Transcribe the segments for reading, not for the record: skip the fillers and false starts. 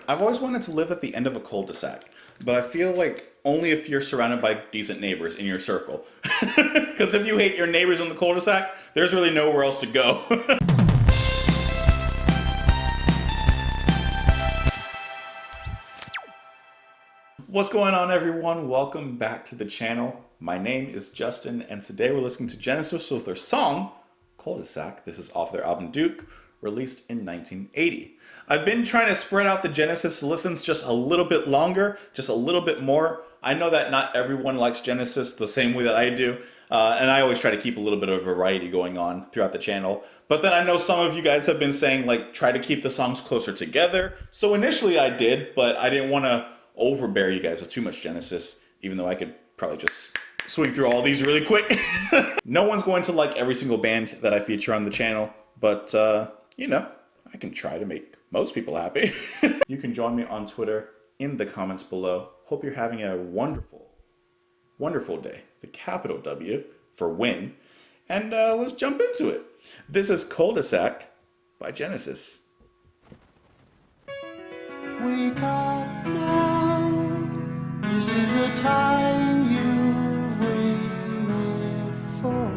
I've always wanted to live at the end of a cul-de-sac, but I feel like only if you're surrounded by decent neighbors in your circle. Because if you hate your neighbors in the cul-de-sac, there's really nowhere else to go. What's going on, everyone? Welcome back to the channel. My name is Justin, and today we're listening to Genesis with their song, Cul-de-sac. This is off their album Duke, released in 1980. I've been trying to spread out the Genesis listens just a little bit longer, just a little bit more. I know that not everyone likes Genesis the same way that I do, and I always try to keep a little bit of variety going on throughout the channel. But then I know some of you guys have been saying, like, try to keep the songs closer together. So initially I did, but I didn't want to overbear you guys with too much Genesis, even though I could probably just swing through all these really quick. No one's going to like every single band that I feature on the channel, but you know, I can try to make most people happy. You can join me on Twitter in the comments below. Hope you're having a wonderful, wonderful day. The capital W for win. And let's jump into it. This is Cul-de-sac by Genesis. Wake up now, this is the time you've waited for.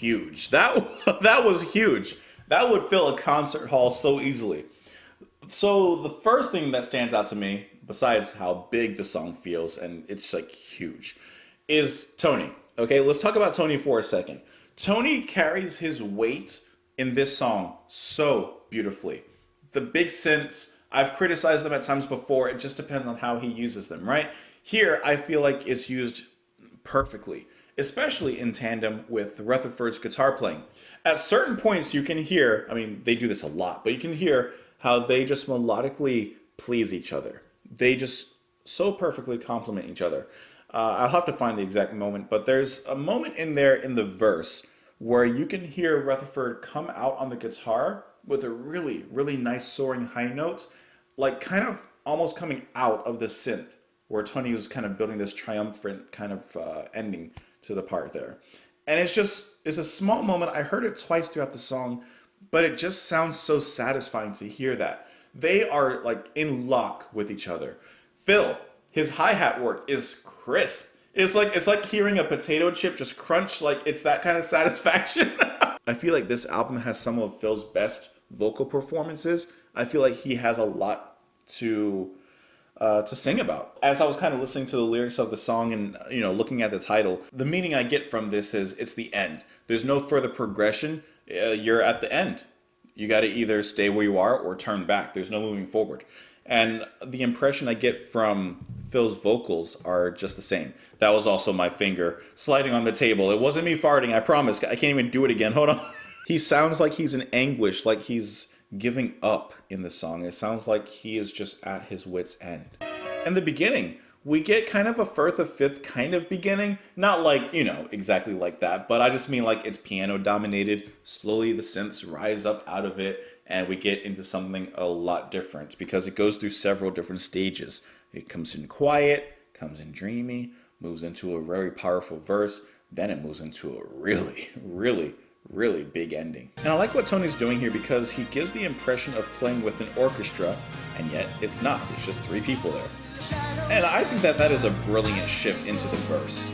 huge. That was huge. That would fill a concert hall so easily. So the first thing that stands out to me, besides how big the song feels, and it's like huge, is Tony. Okay, let's talk about Tony for a second. Tony carries his weight in this song so beautifully. The big synths, I've criticized them at times before. It just depends on how he uses them, right? Here, I feel like it's used perfectly, especially in tandem with Rutherford's guitar playing. At certain points, you can hear, I mean, they do this a lot, but you can hear how they just melodically please each other. They just so perfectly complement each other. I'll have to find the exact moment, but there's a moment in there in the verse where you can hear Rutherford come out on the guitar with a really, really nice soaring high note, like kind of almost coming out of the synth, where Tony was kind of building this triumphant kind of ending to the part there. And it's a small moment. I heard it twice throughout the song, but it just sounds so satisfying to hear that. They are like in lock with each other. Phil, his hi-hat work is crisp. It's like hearing a potato chip just crunch, like it's that kind of satisfaction. I feel like this album has some of Phil's best vocal performances. I feel like he has a lot to sing about. As I was kind of listening to the lyrics of the song and looking at the title, the meaning I get from this is it's the end. There's no further progression. You're at the end. You got to either stay where you are or turn back. There's no moving forward. And the impression I get from Phil's vocals are just the same. That was also my finger sliding on the table. It wasn't me farting, I promise. I can't even do it again. Hold on. He sounds like he's in anguish, like he's giving up in the song. It sounds like he is just at his wit's end. In the beginning, we get kind of a Firth of Fifth kind of beginning. Not like, exactly like that, but I just mean like it's piano dominated. Slowly the synths rise up out of it and we get into something a lot different because it goes through several different stages. It comes in quiet, comes in dreamy, moves into a very powerful verse, then it moves into a really, really, really big ending. And I like what Tony's doing here because he gives the impression of playing with an orchestra, and yet it's not. There's just three people there. And I think that is a brilliant shift into the verse.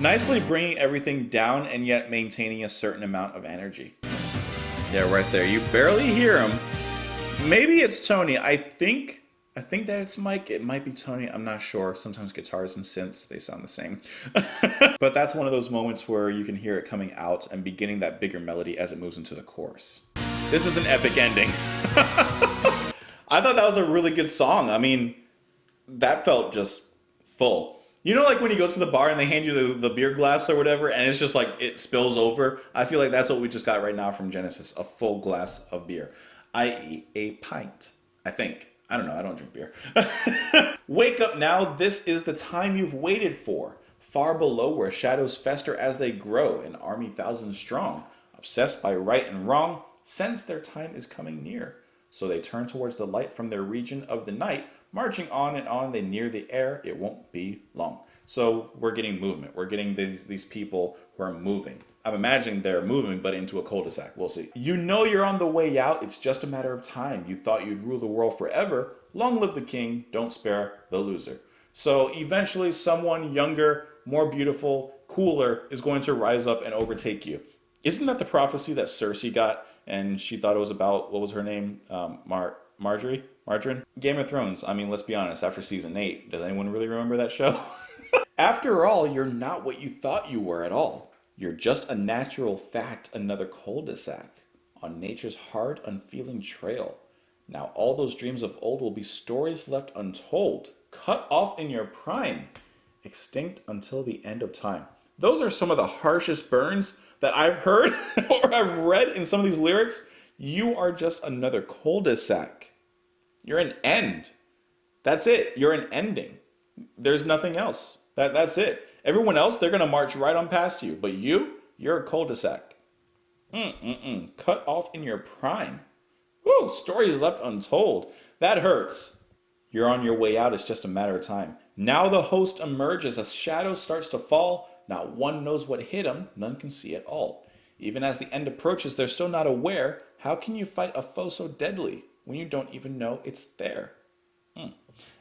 Nicely bringing everything down and yet maintaining a certain amount of energy. Yeah, right there. You barely hear him. Maybe it's Tony. I think that it's Mike. It might be Tony. I'm not sure. Sometimes guitars and synths, they sound the same. But that's one of those moments where you can hear it coming out and beginning that bigger melody as it moves into the chorus. This is an epic ending. I thought that was a really good song. I mean, that felt just full. Like when you go to the bar and they hand you the beer glass or whatever, and it's just like it spills over? I feel like that's what we just got right now from Genesis, a full glass of beer, i.e. a pint, I think. I don't know, I don't drink beer. Wake up now, this is the time you've waited for. Far below where shadows fester as they grow, an army thousand strong, obsessed by right and wrong, sense their time is coming near. So they turn towards the light from their region of the night, marching on and on, they near the air, it won't be long. So we're getting movement. We're getting these people who are moving. I'm imagining they're moving, but into a cul-de-sac. We'll see. You're on the way out. It's just a matter of time. You thought you'd rule the world forever. Long live the king. Don't spare the loser. So eventually someone younger, more beautiful, cooler is going to rise up and overtake you. Isn't that the prophecy that Cersei got? And she thought it was about, what was her name? Margarine? Game of Thrones. I mean, let's be honest, after season 8, does anyone really remember that show? After all, you're not what you thought you were at all. You're just a natural fact, another cul-de-sac on nature's hard, unfeeling trail. Now all those dreams of old will be stories left untold, cut off in your prime, extinct until the end of time. Those are some of the harshest burns that I've heard or I've read in some of these lyrics. You are just another cul-de-sac. You're an end. That's it. You're an ending. There's nothing else. That's it. Everyone else, they're going to march right on past you. But you're a cul-de-sac. Cut off in your prime. Woo, stories left untold. That hurts. You're on your way out. It's just a matter of time. Now the host emerges. A shadow starts to fall. Not one knows what hit him. None can see at all. Even as the end approaches, they're still not aware. How can you fight a foe so deadly when you don't even know it's there?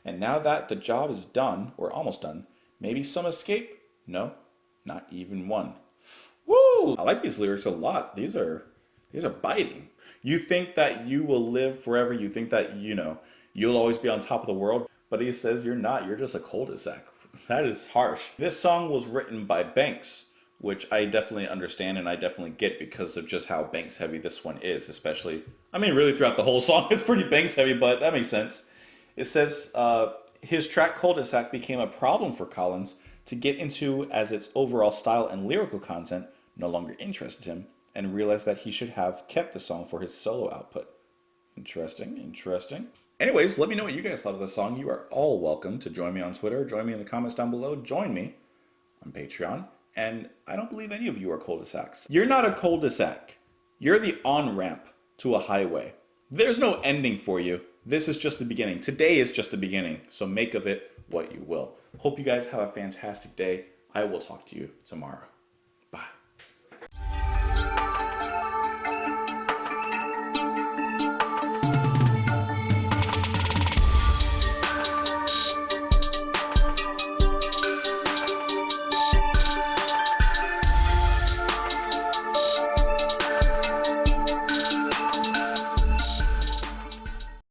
And now that the job is done, or almost done, maybe some escape? No, Not even one. Woo! I like these lyrics a lot. These are biting. You think that you will live forever. You think that, you'll always be on top of the world. But he says you're not. You're just a cul-de-sac. That is harsh. This song was written by Banks, which I definitely understand and I definitely get because of just how Banks heavy this one is, especially. I mean, really throughout the whole song, it's pretty Banks heavy, but that makes sense. It says his track Cul-de-sac became a problem for Collins to get into as its overall style and lyrical content no longer interested him, and realized that he should have kept the song for his solo output. Interesting, interesting. Anyways, let me know what you guys thought of the song. You are all welcome to join me on Twitter, join me in the comments down below, join me on Patreon, and I don't believe any of you are cul-de-sacs. You're not a cul-de-sac. You're the on-ramp to a highway. There's no ending for you. This is just the beginning. Today is just the beginning, so make of it what you will. Hope you guys have a fantastic day. I will talk to you tomorrow.